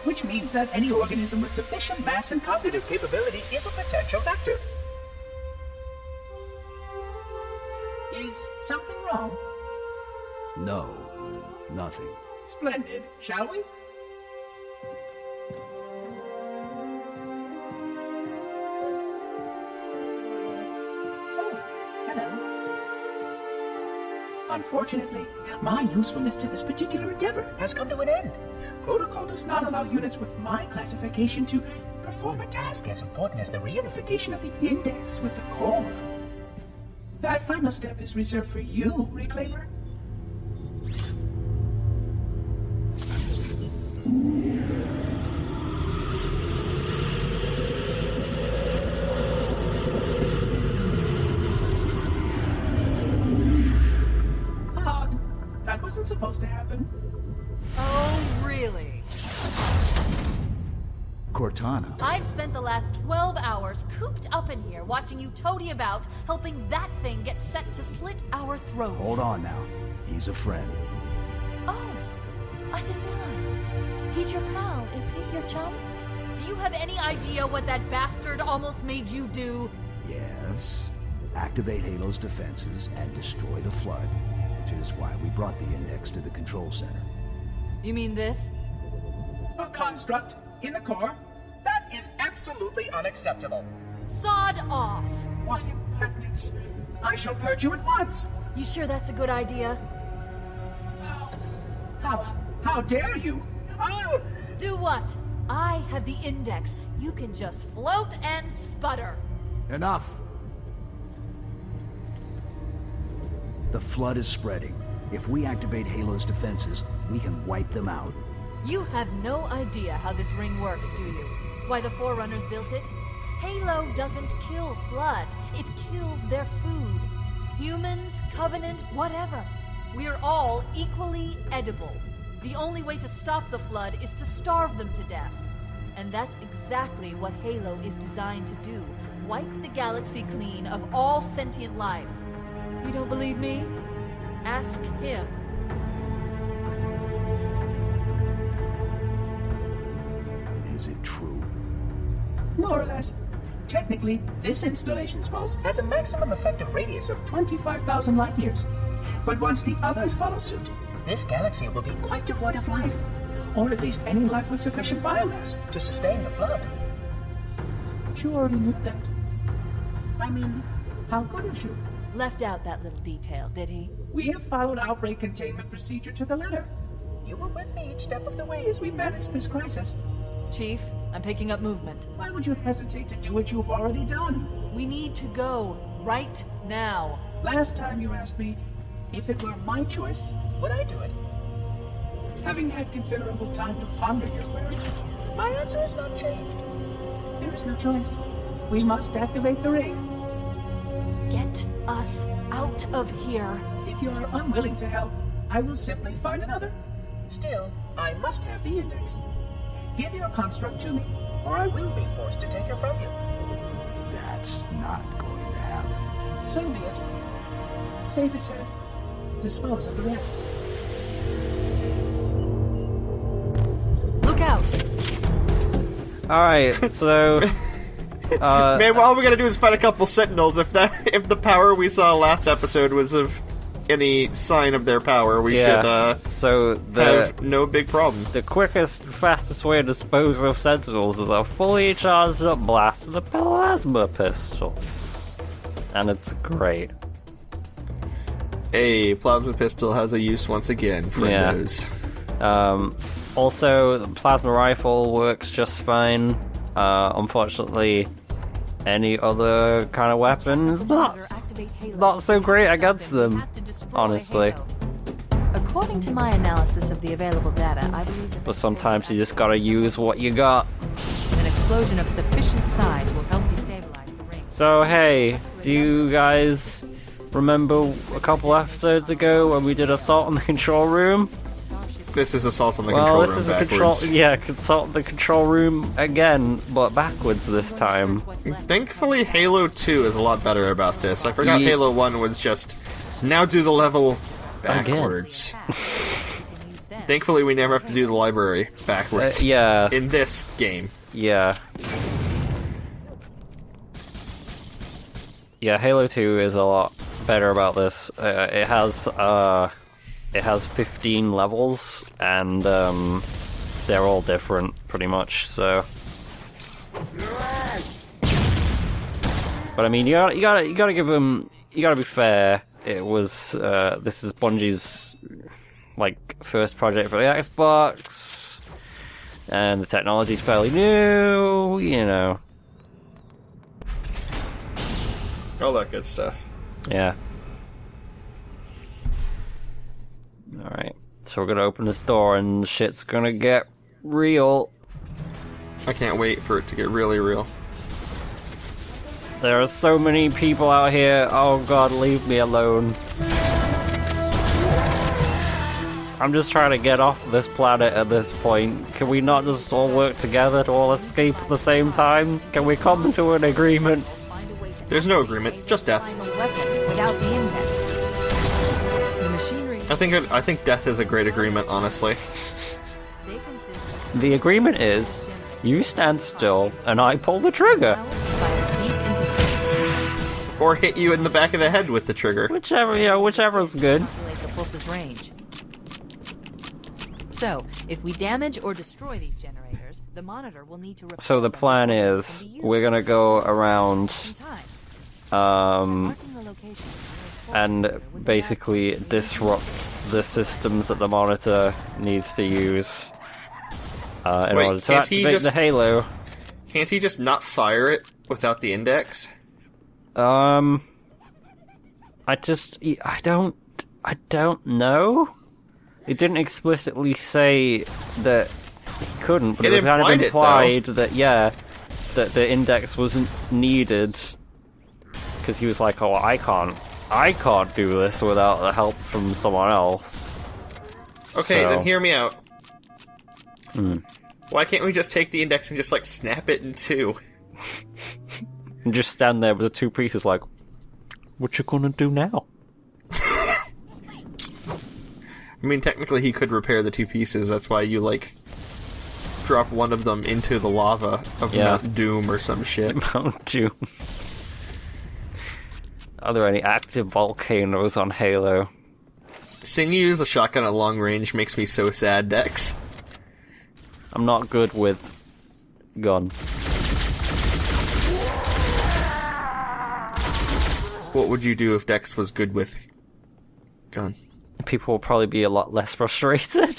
which means that any organism with sufficient mass and cognitive capability is a potential vector. Is something wrong? No, nothing. Splendid, shall we? Unfortunately, my usefulness to this particular endeavor has come to an end. Protocol does not allow units with my classification to perform a task as important as the reunification of the index with the core. That final step is reserved for you, Reclaimer. That wasn't supposed to happen. Oh, really? Cortana. I've spent the last 12 hours cooped up in here watching you toady about, helping that thing get set to slit our throats. Hold on now. He's a friend. Oh, I didn't realize. He's your pal, is he? Your chum? Do you have any idea what that bastard almost made you do? Yes. Activate Halo's defenses and destroy the Flood. Which is why we brought the index to the control center. You mean this? A construct in the core? That is absolutely unacceptable. Sod off! What impertinence! I shall purge you at once! You sure that's a good idea? How dare you? I'll... Do what? I have the index. You can just float and sputter. Enough! The Flood is spreading. If we activate Halo's defenses, we can wipe them out. You have no idea how this ring works, do you? Why the Forerunners built it? Halo doesn't kill Flood. It kills their food. Humans, Covenant, whatever. We're all equally edible. The only way to stop the Flood is to starve them to death. And that's exactly what Halo is designed to do. Wipe the galaxy clean of all sentient life. You don't believe me? Ask him. Is it true? More or less. Technically, this installation's pulse has a maximum effective radius of 25,000 light years. But once the others follow suit, this galaxy will be quite devoid of life. Or at least any life with sufficient biomass to sustain the Flood. But you already knew that. I mean, how couldn't you? Left out that little detail, did he? We have followed outbreak containment procedure to the letter. You were with me each step of the way as we managed this crisis. Chief, I'm picking up movement. Why would you hesitate to do what you've already done? We need to go right now. Last time you asked me, if it were my choice, would I do it? Having had considerable time to ponder your query, my answer has not changed. There is no choice. We must activate the ring. Get us out of here. If you are unwilling to help, I will simply find another. Still, I must have the index. Give your construct to me, or I will be forced to take her from you. That's not going to happen. So be it. Save his head. Dispose of the rest. Look out! Alright, so... Man, all we gotta do is fight a couple sentinels. If the power we saw last episode was of any sign of their power, we should have no big problem. The quickest, fastest way to dispose of sentinels is a fully charged up blast with a plasma pistol. And it's great. A plasma pistol has a use once again, friendos. Yeah. Also, the plasma rifle works just fine. Unfortunately, any other kind of weapon is not so great against them, honestly. According to my analysis of the available data, I believe that... But sometimes you just gotta use what you got. An explosion of sufficient size will help destabilize the ring. So, hey, do you guys remember a couple episodes ago when we did Assault on the Control Room? This is Assault on the Control Room this is backwards. Assault on the Control Room again, but backwards this time. Thankfully, Halo 2 is a lot better about this. I forgot Halo 1 was just, now do the level backwards. Thankfully, we never have to do the library backwards. Yeah. In this game. Yeah. Yeah, Halo 2 is a lot better about this. It has 15 levels, and they're all different, pretty much. So, but I mean, you gotta give them. You gotta be fair. It was this is Bungie's first project for the Xbox, and the technology's fairly new. You know. All that good stuff. Yeah. Alright. So we're gonna open this door and shit's gonna get real. I can't wait for it to get really real. There are so many people out here. Oh god, leave me alone. I'm just trying to get off this planet at this point. Can we not just all work together to all escape at the same time? Can we come to an agreement? There's no agreement, just death. Without the index. The machinery. I think death is a great agreement, honestly. The agreement is you stand still and I pull the trigger. Or hit you in the back of the head with the trigger. Whichever's good. The pulse's range. So, if we damage or destroy these generators, the monitor will need to. So the plan is we're gonna go around. And basically disrupt the systems that the monitor needs to use in order to activate the Halo. Can't he just not fire it without the index? I don't know. It didn't explicitly say that he couldn't, but it was kind of implied that that the index wasn't needed. Because he was like, oh, I can't do this without the help from someone else. Okay, then hear me out. Why can't we just take the index and just, snap it in two? And just stand there with the two pieces like, what you gonna do now? I mean, technically he could repair the two pieces, that's why you, drop one of them into the lava of Mount Doom or some shit. Mount Doom. Are there any active volcanoes on Halo? Seeing you use a shotgun at long range makes me so sad, Dex. I'm not good with gun. What would you do if Dex was good with gun? People will probably be a lot less frustrated.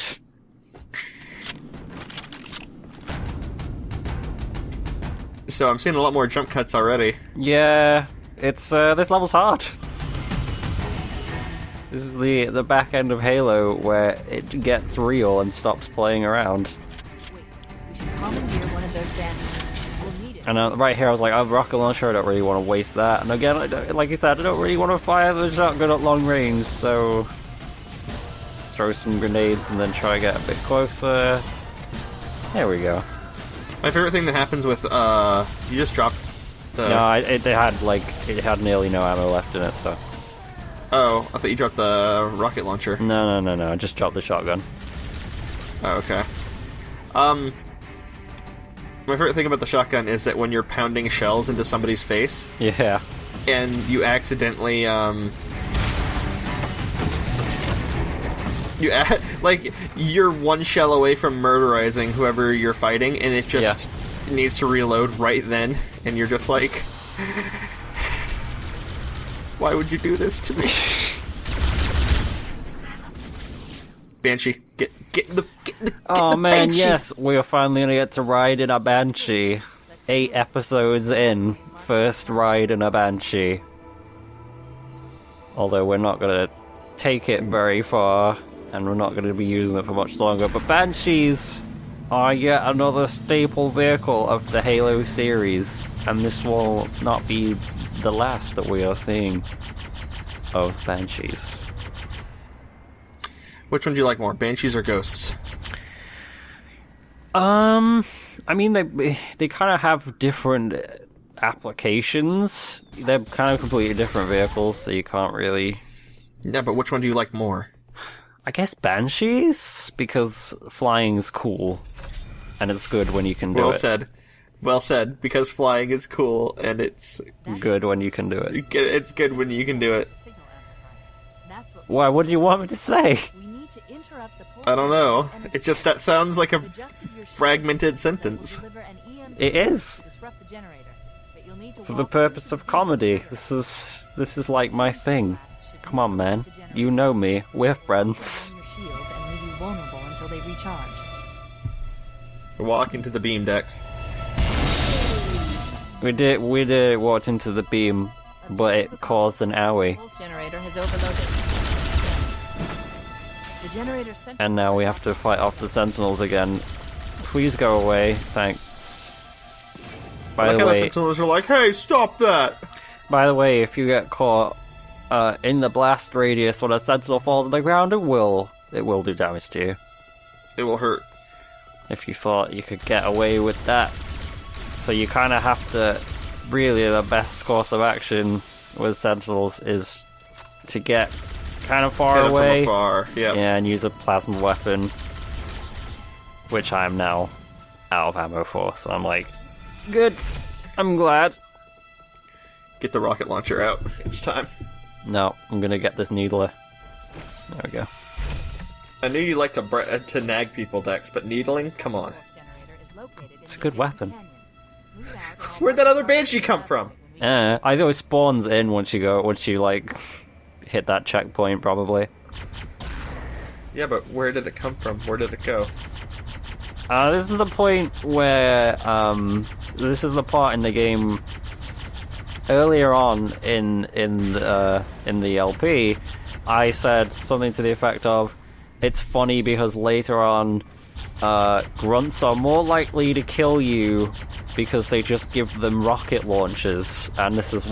So I'm seeing a lot more jump cuts already. Yeah. It's, this level's hard. This is the back end of Halo where it gets real and stops playing around. We should commandeer one of those Banshees. We'll need it. And right here I was like, oh, rocket launcher, I don't really want to waste that. And again, like you said, I don't really want to fire the shotgun at long range, so... Let's throw some grenades and then try to get a bit closer. There we go. My favorite thing that happens with, you just dropped the... No, it had nearly no ammo left in it, so... Oh, I thought you dropped the rocket launcher. No, I just dropped the shotgun. Oh, okay. My favorite thing about the shotgun is that when you're pounding shells into somebody's face... Yeah. And you accidentally, you're one shell away from murderizing whoever you're fighting, and it just needs to reload right then, and you're just like... Why would you do this to me? Banshee, get in the oh man, Banshee. yes, we are finally gonna get to ride in a Banshee. 8 episodes in, first ride in a Banshee. Although we're not gonna take it very far, and we're not gonna be using it for much longer, but Banshees are yet another staple vehicle of the Halo series, and this will not be the last that we are seeing of Banshees. Which one do you like more, Banshees or Ghosts? I mean, they kind of have different applications. They're kind of completely different vehicles, so you can't really... Yeah, but which one do you like more? I guess Banshees, because flying's cool, and it's good when you can do it. Well said. Well said, because flying is cool, and it's good when you can do it. It's good when you can do it. Why, what do you want me to say? I don't know. It just, that sounds like a fragmented sentence. It is. For the purpose of comedy. This is like my thing. Come on, man. You know me. We're friends. Walk into the beam decks. We did walk into the beam, but it caused an owie. And now we have to fight off the Sentinels again. Please go away, thanks. By the way, the Sentinels are like, hey, stop that! By the way, if you get caught in the blast radius when a Sentinel falls on the ground, it will do damage to you. It will hurt. If you thought you could get away with that. So you kind of have to, really the best course of action with Sentinels is to get kind of far away. From afar. Yep. Yeah, and use a plasma weapon, which I'm now out of ammo for, so I'm like, good, I'm glad. Get the rocket launcher out. It's time. No, I'm gonna get this needler. There we go. I knew you like to nag people, Dex, but needling? Come on. It's a good weapon. Where'd that other Banshee come from? I think it spawns in once you like hit that checkpoint, probably. Yeah, but where did it come from? Where did it go? This is the point where this is the part in the game earlier on in the LP. I said something to the effect of, it's funny because later on grunts are more likely to kill you because they just give them rocket launchers, and this is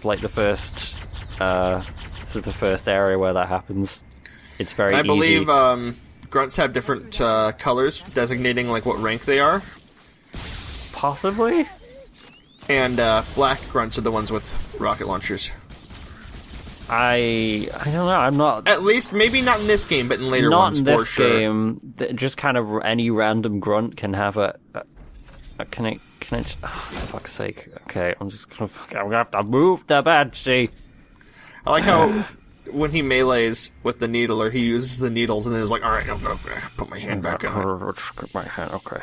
like the first this is the first area where that happens. It's very easy. I believe grunts have different colors designating like what rank they are. Possibly. And black grunts are the ones with rocket launchers. I don't know. I'm not. At least, maybe not in this game, but in later ones, for sure. Not in this game. Just kind of any random grunt can have a can it? Oh, for fuck's sake. Okay, I'm gonna have to move the Banshee. I like how when he melees with the needler, he uses the needles and then is like, alright, I'm gonna put my hand back on it. My hand, okay.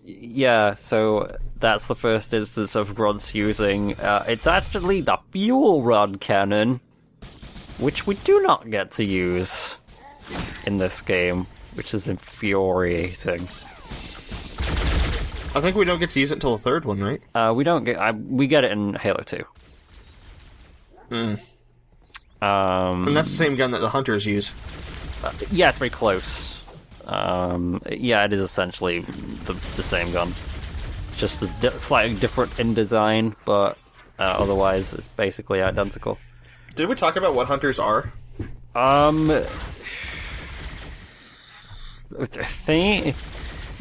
Yeah, so that's the first instance of grunts using, it's actually the fuel rod cannon, which we do not get to use in this game, which is infuriating. I think we don't get to use it until the third one, right? We get it in Halo 2. And that's the same gun that the hunters use. Yeah, it's very close. Yeah, it is essentially the same gun. Just slightly different in design, but otherwise it's basically identical. Did we talk about what hunters are?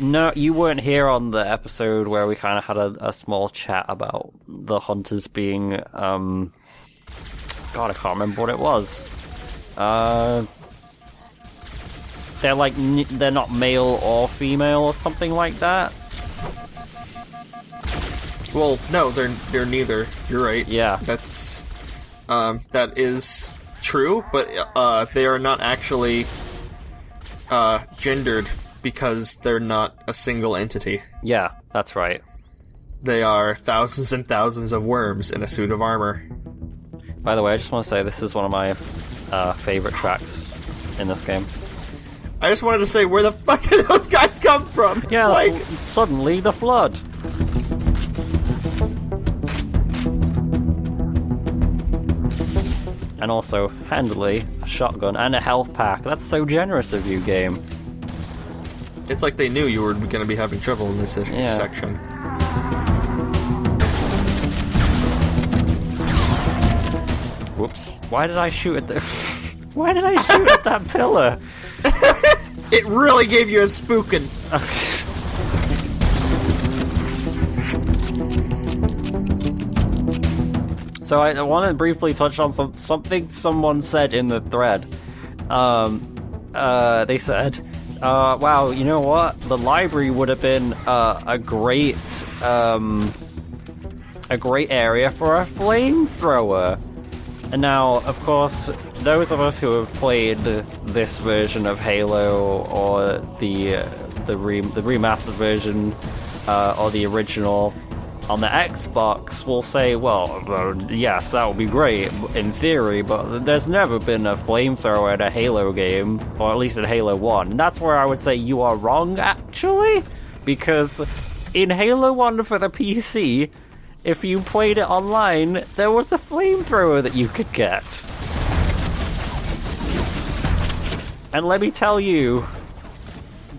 No, you weren't here on the episode where we kind of had a small chat about the hunters being, God, I can't remember what it was. They're not male or female or something like that. Well, no, they're neither. You're right. Yeah. That is true, but they are not actually gendered because they're not a single entity. Yeah, that's right. They are thousands and thousands of worms in a suit of armor. By the way, I just want to say this is one of my favorite tracks in this game. I just wanted to say, where the fuck did those guys come from? Yeah, suddenly the flood. And also, handily, a shotgun and a health pack. That's so generous of you, game. It's like they knew you were going to be having trouble in this section. Whoops. Why did I shoot at the... Why did I shoot at that pillar? It really gave you a spookin'. So I want to briefly touch on something someone said in the thread. they said, wow, you know what? The library would have been a great area for a flamethrower. And now, of course, those of us who have played this version of Halo, or the remastered version, or the original on the Xbox, will say, well, yes, that would be great in theory, but there's never been a flamethrower in a Halo game, or at least in Halo 1. And that's where I would say you are wrong, actually, because in Halo 1 for the PC, if you played it online, there was a flamethrower that you could get. And let me tell you,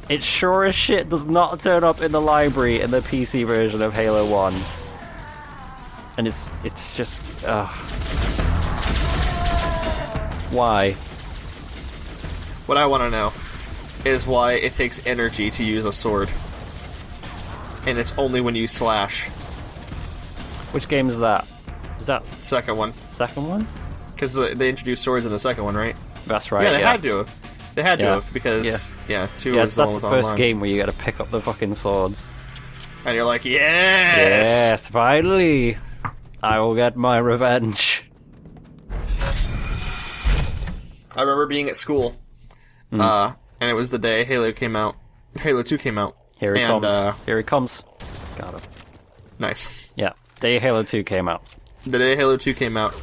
it sure as shit does not turn up in the library in the PC version of Halo 1. And it's just... Why? What I want to know is why it takes energy to use a sword. And it's only when you slash. Which game is that? Is that... Second one. Second one? Because they introduced swords in the second one, right? That's right, yeah. They had to have. They had to have, because, 2 was the one with online. That's the first game where you gotta pick up the fucking swords. And you're like, yes! Yes, finally! I will get my revenge. I remember being at school, and it was the day Halo 2 came out. Here he comes. Here he comes. Got him. Nice. Yeah. Day Halo 2 came out. The day Halo 2 came out,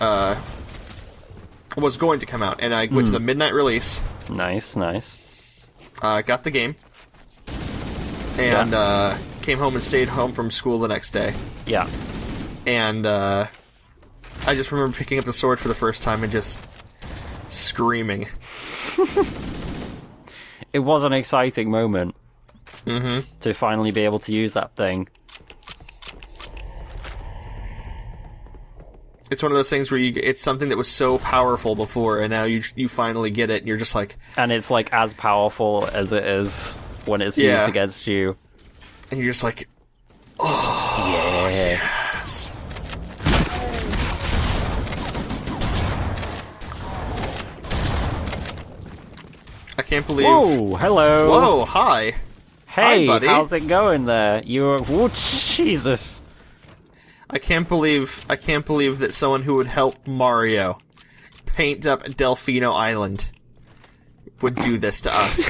was going to come out, and I went to the midnight release. Nice. Got the game, and came home and stayed home from school the next day. Yeah. And I just remember picking up the sword for the first time and just screaming. It was an exciting moment. Mm-hmm. To finally be able to use that thing. It's one of those things where it's something that was so powerful before, and now you finally get it, and you're just like... And it's, like, as powerful as it is when it's used against you. And you're just like... Oh, yes. I can't believe... Whoa, hello! Whoa, hi! Hey, hi, buddy. How's it going there? Whoa, Jesus! I can't believe that someone who would help Mario paint up Delfino Island would do this to us.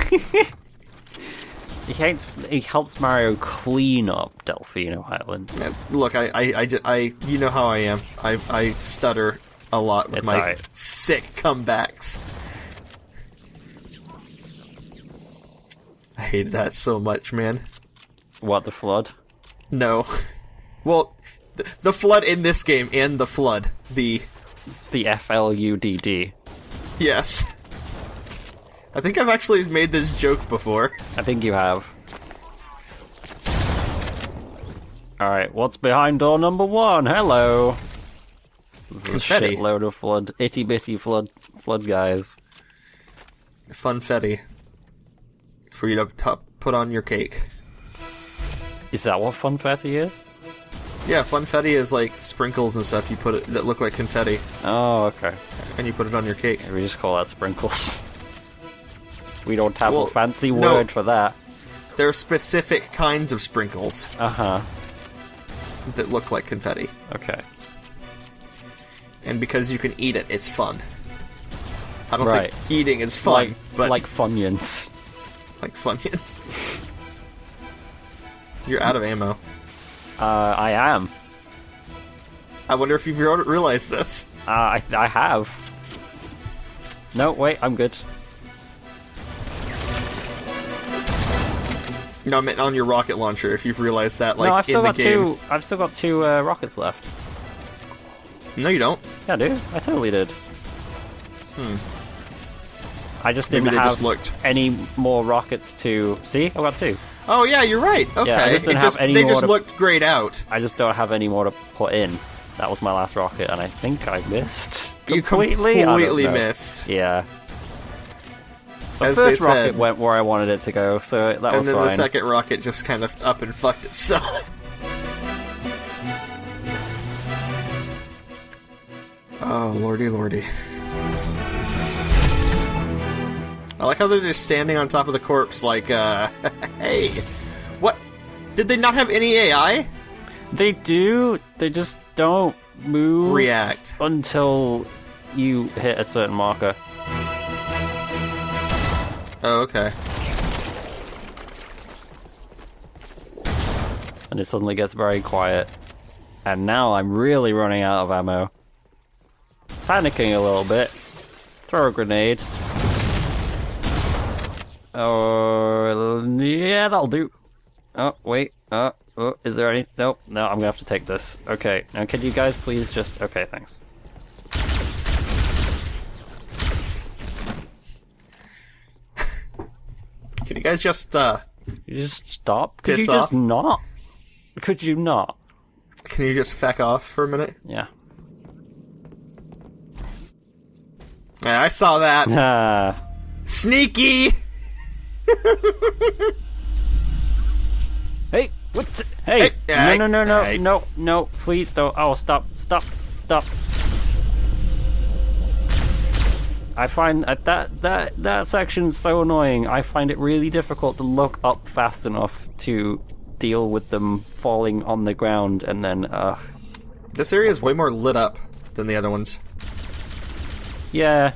He helps Mario clean up Delfino Island. Look, I you know how I am. I stutter a lot with my sick comebacks. I hate that so much, man. What, the flood? No. Well, the flood in this game and the flood. The FLUDD. Yes. I think I've actually made this joke before. I think you have. Alright, what's behind door number 1? Hello! This is Confetti. A shitload of flood. Itty bitty flood guys. Funfetti. For you to put on your cake. Is that what funfetti is? Yeah, funfetti is like sprinkles and stuff you put it that look like confetti. Oh, okay. And you put it on your cake. We just call that sprinkles. We don't have a fancy word for that. There are specific kinds of sprinkles. Uh-huh. That look like confetti. Okay. And because you can eat it, it's fun. I don't think eating is fun, but... Like Funyuns. Like Funyuns. You're out of ammo. I am. I wonder if you've realized this. I have. No, wait, I'm good. No, I meant on your rocket launcher, if you've realized that, like, no, I've still in the got game. I've still got 2 rockets left. No, you don't. Yeah, I do. I totally did. I just didn't have any more rockets to... See? I've got 2. Oh, yeah, you're right. Okay. Yeah, I just didn't have any they more just looked grayed out. I just don't have any more to put in. That was my last rocket, and I think I missed completely. You completely missed. Yeah. The first rocket went where I wanted it to go, so that was fine. And then the second rocket just kind of up and fucked itself. Oh, lordy, lordy. I like how they're just standing on top of the corpse like, hey, what? Did they not have any AI? They do, they just don't move... React. Until you hit a certain marker. Oh, okay. And it suddenly gets very quiet. And now I'm really running out of ammo. Panicking a little bit. Throw a grenade. Oh, yeah, that'll do. Oh, wait. Oh, is there any... Nope. No, I'm gonna have to take this. Okay. Now, can you guys please just... Okay, thanks. Can you guys just, You just stop? Could piss you just off? not? Could you not? Can you just feck off for a minute? Yeah. Yeah, I saw that. Ah. Sneaky! Hey, what? Hey! Hey, No, please don't. Oh, stop. I find that section's so annoying. I find it really difficult to look up fast enough to deal with them falling on the ground and then, This area is way more lit up than the other ones. Yeah.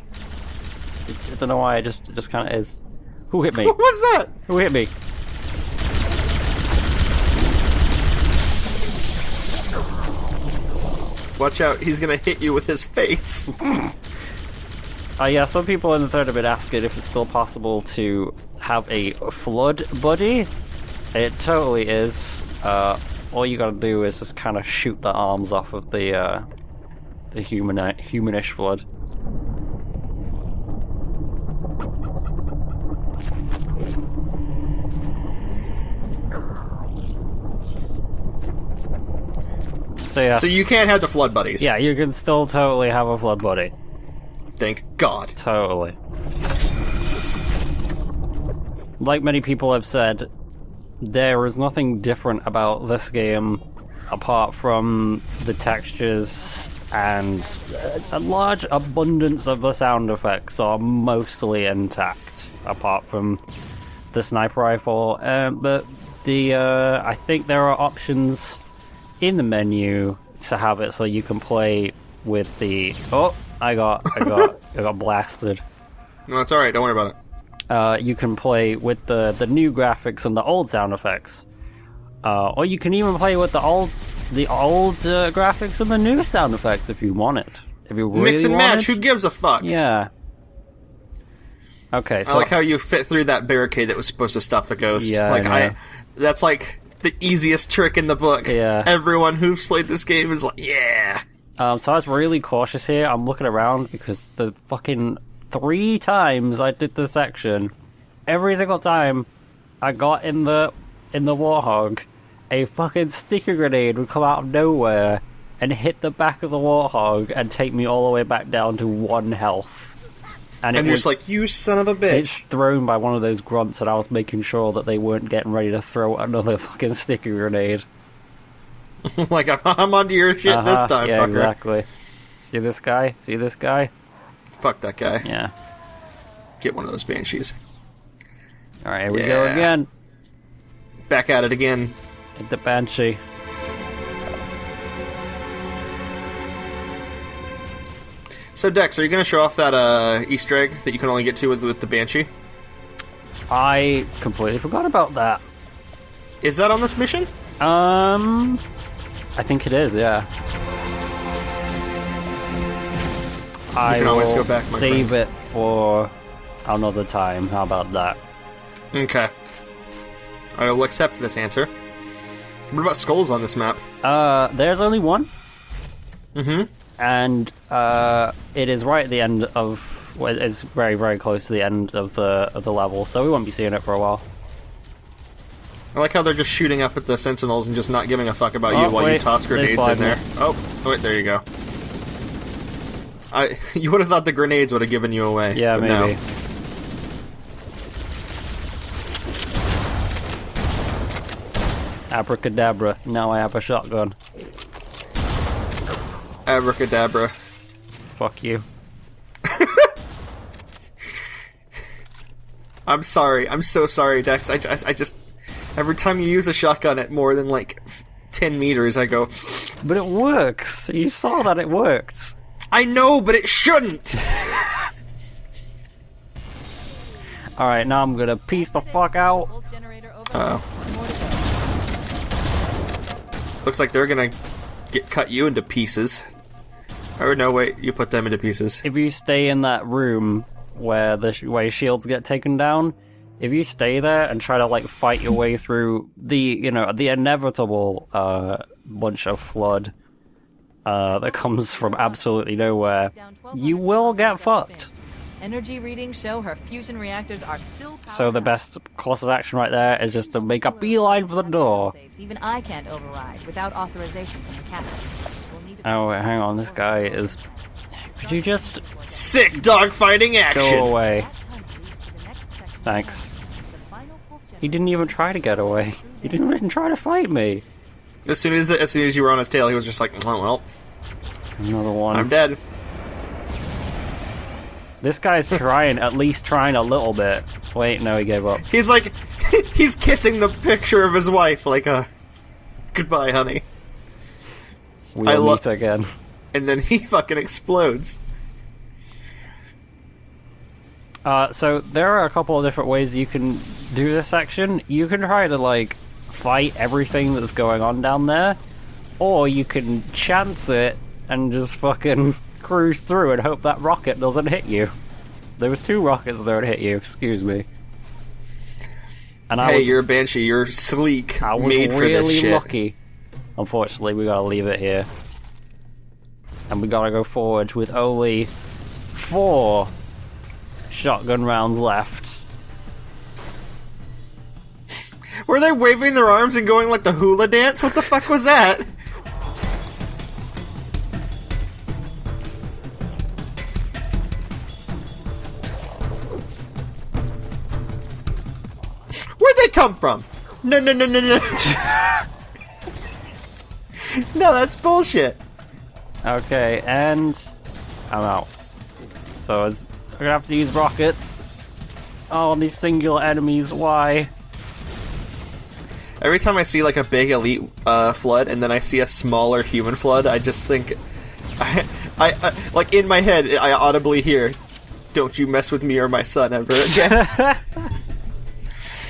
I don't know why, it just kind of is. Who hit me? What was that? Who hit me? Watch out, he's gonna hit you with his face. Yeah, some people in the thread have been asking if it's still possible to have a flood buddy. It totally is. All you gotta do is just kind of shoot the arms off of the humanish flood. So yeah. So you can't have the flood buddies. Yeah, you can still totally have a flood buddy. Thank God. Totally. Like many people have said, there is nothing different about this game apart from the textures, and a large abundance of the sound effects are mostly intact, apart from the sniper rifle. But I think there are options in the menu to have it so you can play with the... Oh, I got blasted. No, it's alright, don't worry about it. You can play with the new graphics and the old sound effects. Or you can even play with the old graphics and the new sound effects if you want it. If you really Mix and want match, it. who gives a fuck? Yeah. Okay, so... I like how you fit through that barricade that was supposed to stop the ghost. Yeah, like I know. That's like the easiest trick in the book. Yeah. Everyone who's played this game is like, yeah. So I was really cautious here. I'm looking around because the fucking 3 times I did this section, every single time I got in the Warthog, a fucking sticker grenade would come out of nowhere and hit the back of the Warthog and take me all the way back down to 1 health. And you're just like, you son of a bitch. It's thrown by one of those grunts, and I was making sure that they weren't getting ready to throw another fucking sticker grenade. Like, I'm onto your shit this time, yeah, fucker. Exactly. See this guy? See this guy? Fuck that guy. Yeah. Get one of those Banshees. Alright, here we go again. Back at it again. Hit the Banshee. So, Dex, are you going to show off that Easter egg that you can only get to with the Banshee? I completely forgot about that. Is that on this mission? I think it is, yeah. I can always will go back, my save friend. it for another time. How about that? Okay. I will accept this answer. What about skulls on this map? There's only one. Mm-hmm. And it is right at the end of... Well, it's very, very close to the end of the level, so we won't be seeing it for a while. I like how they're just shooting up at the sentinels and just not giving a fuck about you while you toss grenades in there. Oh, wait, there you go. You would have thought the grenades would have given you away. Yeah, but maybe. No. Abracadabra. Now I have a shotgun. Abracadabra. Fuck you. I'm sorry. I'm so sorry, Dex. I just... Every time you use a shotgun at more than, like, 10 meters, I go... But it works! You saw that it worked! I know, but it shouldn't! Alright, now I'm gonna piece the fuck out. Uh-oh. Looks like they're gonna cut you into pieces. Or no, wait, you put them into pieces. If you stay in that room where where your shields get taken down, if you stay there and try to like fight your way through the the inevitable bunch of flood that comes from absolutely nowhere, you will get fucked. Energy readings show her fusion reactors are still powered. So the best course of action right there is just to make a beeline for the door. Even I can't override without authorization from the captain. Oh, wait, hang on, this guy is... Could you just... Sick dogfighting action! Go away. Thanks. He didn't even try to get away. He didn't even try to fight me. As soon as you were on his tail, he was just like, oh, well. Another one. I'm dead. This guy's at least trying a little bit. Wait, no, he gave up. He's like, he's kissing the picture of his wife, like, goodbye, honey. We'll meet again. And then he fucking explodes. So there are a couple of different ways you can do this section. You can try to, like, fight everything that's going on down there, or you can chance it and just fucking cruise through and hope that rocket doesn't hit you. There was 2 rockets that would hit you, excuse me. And you're a Banshee, you're sleek, I was made for really this shit. lucky. Unfortunately, we gotta leave it here. And we gotta go forward with only 4 shotgun rounds left. Were they waving their arms and going like the hula dance? What the fuck was that? Where'd they come from? No. No, that's bullshit. Okay, and I'm out. So I'm gonna have to use rockets. Oh, these singular enemies, why? Every time I see like a big elite flood and then I see a smaller human flood, I just think... I like in my head, I audibly hear, "Don't you mess with me or my son ever again."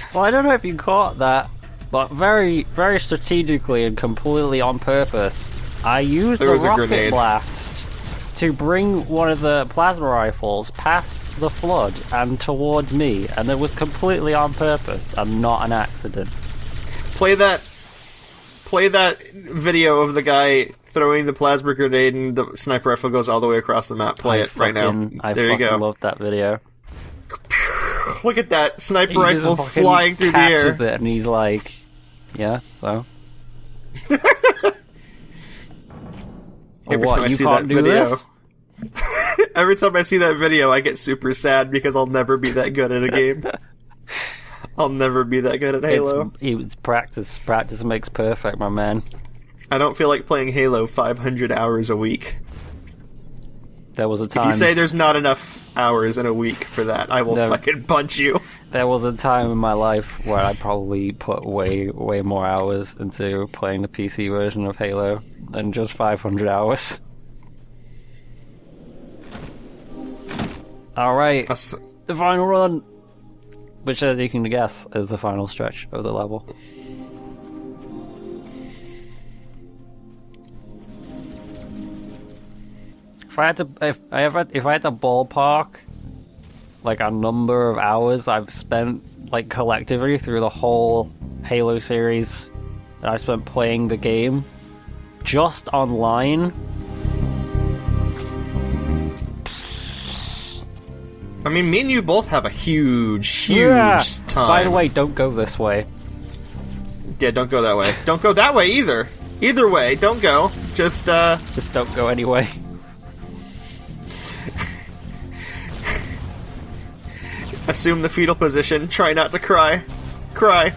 So I don't know if you caught that, but very, very strategically and completely on purpose, I used the rocket blast to bring one of the plasma rifles past the flood and towards me, and it was completely on purpose and not an accident. Play that video of the guy throwing the plasma grenade and the sniper rifle goes all the way across the map. Play it right now. There you go. I loved that video. Look at that sniper rifle flying through the air. It and he's like, yeah, so. What, you can't do this? Every time I see that video, I get super sad because I'll never be that good at a game. I'll never be that good at Halo. It's practice. Practice makes perfect, my man. I don't feel like playing Halo 500 hours a week. There was a time... If you say there's not enough hours in a week for that, I will fucking punch you. There was a time in my life where I probably put way more hours into playing the PC version of Halo than just 500 hours. Alright, the final run, which as you can guess is the final stretch of the level. If I had to ballpark like a number of hours I've spent like collectively through the whole Halo series that I spent playing the game just online, I mean, me and you both have a huge time. By the way, don't go this way. Yeah, don't go that way. Don't go that way either. Either way, don't go. Just don't go anyway. Assume the fetal position. Try not to cry. Cry.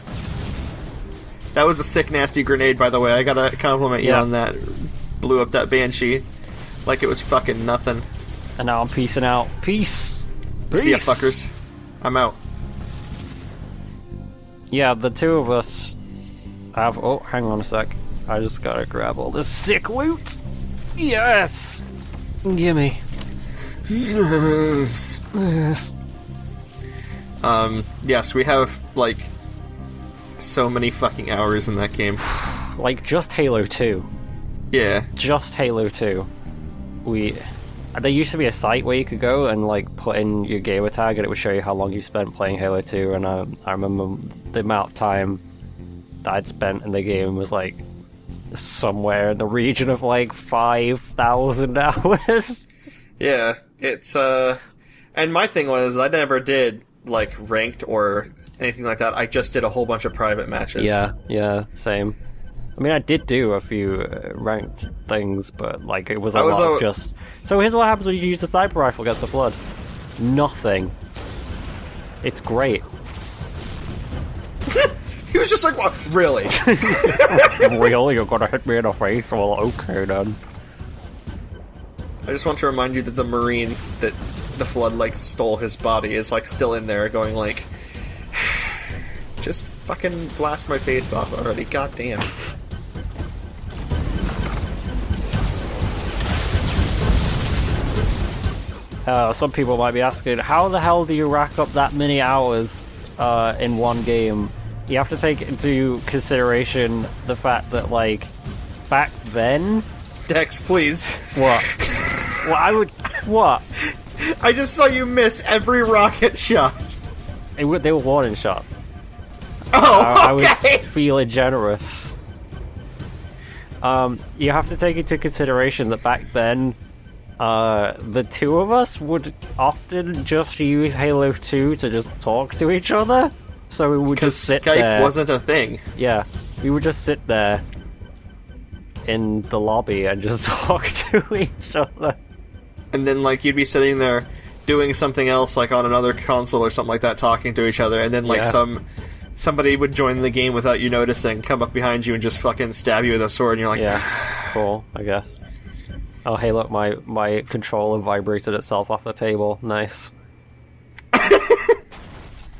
That was a sick, nasty grenade, by the way. I gotta compliment you on that. Blew up that Banshee like it was fucking nothing. And now I'm peacing out. Peace! See ya, fuckers. I'm out. Yeah, the two of us have... Oh, hang on a sec. I just gotta grab all this sick loot. Yes! Gimme. Yes. Yes. Yes, we have, like, so many fucking hours in that game. Like, just Halo 2. Yeah. Just Halo 2. There used to be a site where you could go and, like, put in your gamer tag and it would show you how long you spent playing Halo 2, and I remember the amount of time that I'd spent in the game was, like, somewhere in the region of, like, 5,000 hours. Yeah, it's, and my thing was, I never did, like, ranked or anything like that. I just did a whole bunch of private matches. Yeah, same. I mean, I did do a few ranked things, but, like, it was a lot of just... So here's what happens when you use the sniper rifle against the Flood. Nothing. It's great. He was just like, what? Really? Really? You're gonna hit me in the face? Well, okay, then. I just want to remind you that the Marine that the Flood, like, stole his body is, like, still in there going, like... Just fucking blast my face off already, goddamn. Some people might be asking, how the hell do you rack up that many hours in one game? You have to take into consideration the fact that, like, back then... Dex, please. What? What? I just saw you miss every rocket shot. They were warning shots. Oh, I was okay. feeling generous. You have to take into consideration that back then, the two of us would often just use Halo 2 to just talk to each other. So we would just sit Skype there. wasn't a thing. Yeah, we would just sit there in the lobby and just talk to each other. And then, like, you'd be sitting there doing something else, like, on another console or something like that, talking to each other, and then, like, somebody would join the game without you noticing, come up behind you and just fucking stab you with a sword, and you're like... Yeah, cool, I guess. Oh, hey, look, my controller vibrated itself off the table. Nice.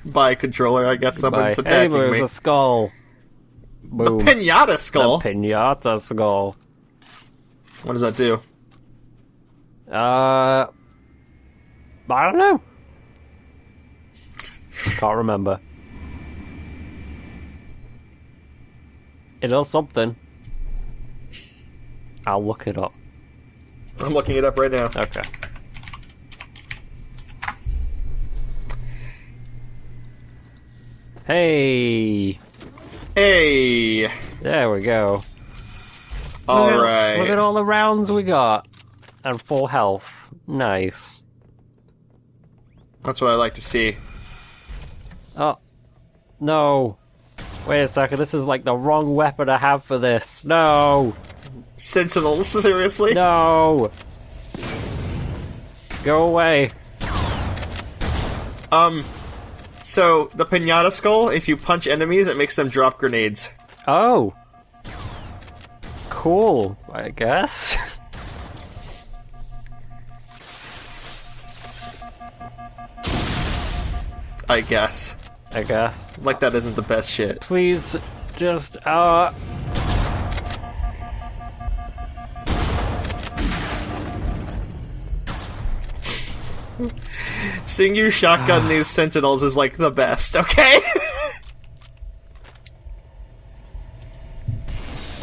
By controller, I guess someone's attacking hey, me. there's a skull. Boom. The pinata skull? The pinata skull. What does that do? I don't know. Can't remember. It does something. I'll look it up. I'm looking it up right now. Okay. Hey! Hey! There we go. Alright. Look at all the rounds we got. And full health. Nice. That's what I like to see. Oh. No. Wait a second, this is like the wrong weapon I have for this. No! Sentinels, seriously? No! Go away. So, the pinata skull, if you punch enemies, it makes them drop grenades. Oh. Cool, I guess. I guess. Like that isn't the best shit. Please, just, Seeing you shotgun these sentinels is like the best, okay?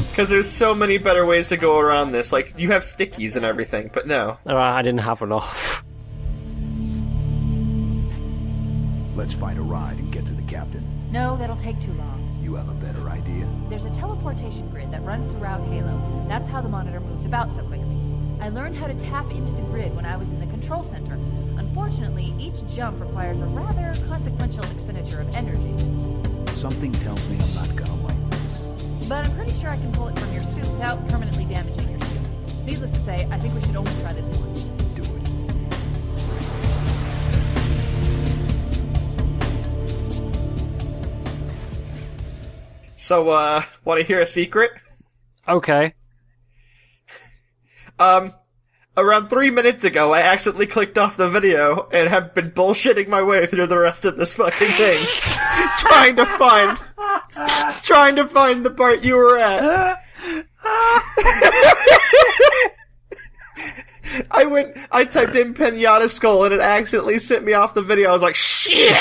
Because there's so many better ways to go around this. Like, you have stickies and everything, but no. I didn't have enough. Let's find a ride and get to the captain. No, that'll take too long. You have a better idea? There's a teleportation grid that runs throughout Halo. That's how the monitor moves about so quickly. I learned how to tap into the grid when I was in the control center. Unfortunately, each jump requires a rather consequential expenditure of energy. Something tells me I'm not gonna like this. But I'm pretty sure I can pull it from your suit without permanently damaging your shields. Needless to say, I think we should only try this once. Do it. So, want to hear a secret? Okay. Around 3 minutes ago, I accidentally clicked off the video and have been bullshitting my way through the rest of this fucking thing. trying to find the part you were at. I typed in Pinata Skull and it accidentally sent me off the video. I was like, shit!